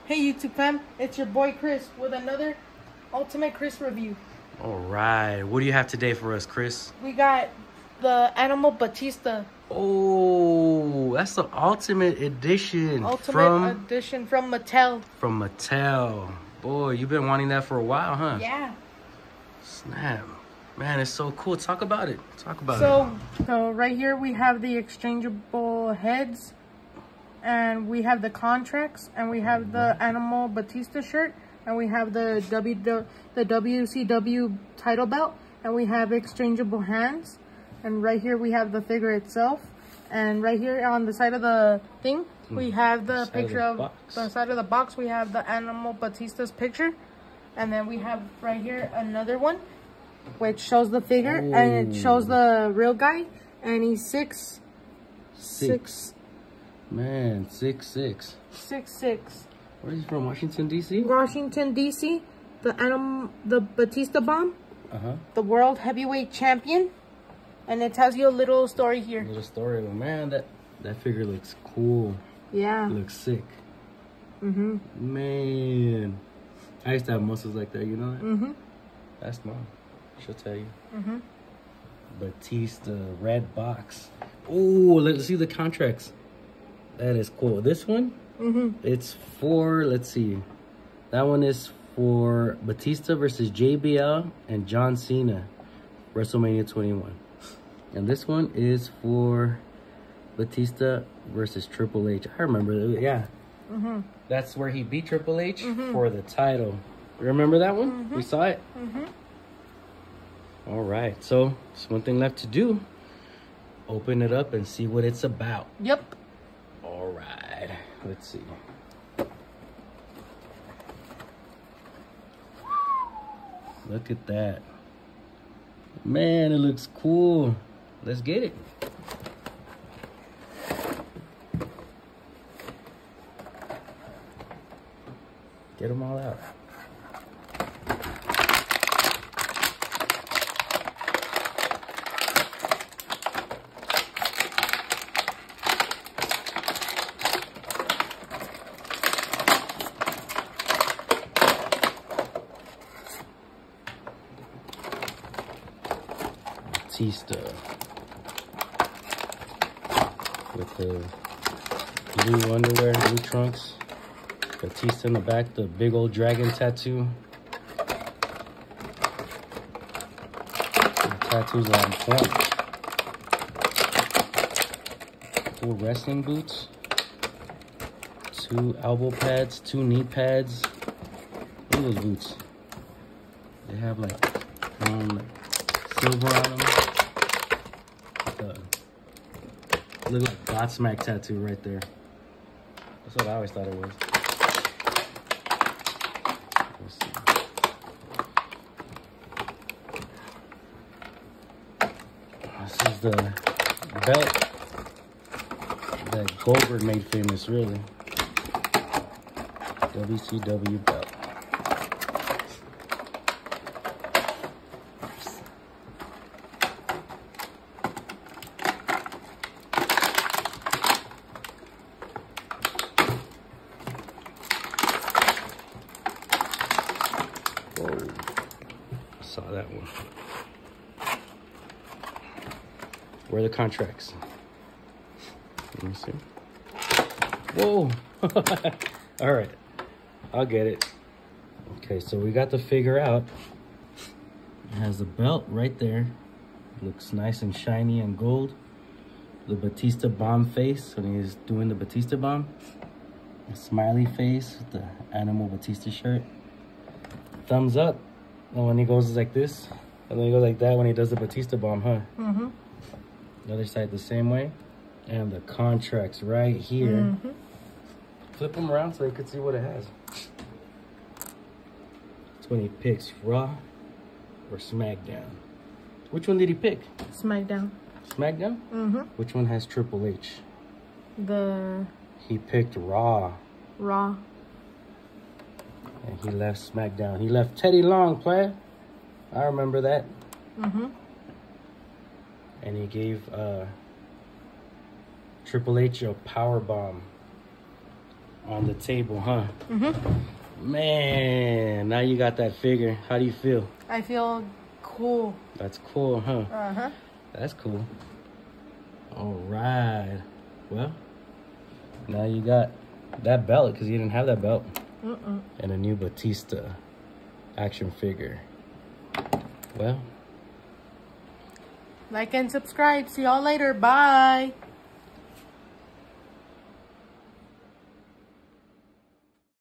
Hey YouTube fam, it's your boy Chris with another Ultimate Chris review. All right, what do you have today for us, Chris? We got the Animal Batista. Oh, that's the Ultimate Edition. Edition from Mattel. From Mattel. Boy, you've been wanting that for a while, huh? Yeah. Snap. Man, it's so cool. Talk about it. So right here we have the exchangeable heads. And we have the contracts, and we have the Animal Batista shirt, and we have the WCW title belt, and we have exchangeable hands. And right here we have the figure itself, and right here on the side of the thing we have the picture of the side of the box. We have the Animal Batista's picture, and then we have right here another one which shows the figure. Ooh. And it shows the real guy, and he's 6'6". Man, 6'6". 6'6". Where is he from? Washington, D.C.? Washington, D.C. The Batista Bomb. The World Heavyweight Champion. And it tells you a little story here. A little story. Well, man, that figure looks cool. Yeah. It looks sick. Man. I used to have muscles like that, you know that? That's mom. She'll tell you. Batista, red box. Oh, let's see the contracts. That is cool. This one, it's for, let's see. That one is for Batista versus JBL and John Cena, WrestleMania 21. And this one is for Batista versus Triple H. I remember that, yeah. That's where he beat Triple H for the title. Remember that one? We saw it? All right, so there's one thing left to do. Open it up and see what it's about. Yep. All right, let's see. Look at that. Man, it looks cool. Let's get it. Get them all out. Batista with the blue underwear, blue trunks. Batista in the back, the big old dragon tattoo. The tattoos are on point. Cool wrestling boots. 2 elbow pads, 2 knee pads. Look at those boots. They have like silver on them. Look like Godsmack tattoo right there. That's what I always thought it was. Let's see. This is the belt that Goldberg made famous, really. WCW belt. Whoa, saw that one. Where are the contracts? Let me see. Whoa! All right, I'll get it. Okay, so we got the figure out. It has the belt right there. Looks nice and shiny and gold. The Batista Bomb face when he's doing the Batista Bomb. A smiley face with the Animal Batista shirt. Thumbs up when he goes like this, and then he goes like that when he does the Batista Bomb, huh? The other side the same way. And the contracts right here. Flip them around so you can see what it has. It's when he picks Raw or SmackDown. Which one did he pick? SmackDown. SmackDown? Which one has Triple H? He picked Raw. And he left SmackDown. He left Teddy Long, player. I remember that. And he gave Triple H a power bomb. on the table, huh? Mm-hmm. Man, now you got that figure. How do you feel? I feel cool. That's cool, huh? Uh-huh. That's cool. All right. Well, now you got that belt because you didn't have that belt. And a new Batista action figure. Well, like and subscribe. See y'all later. Bye.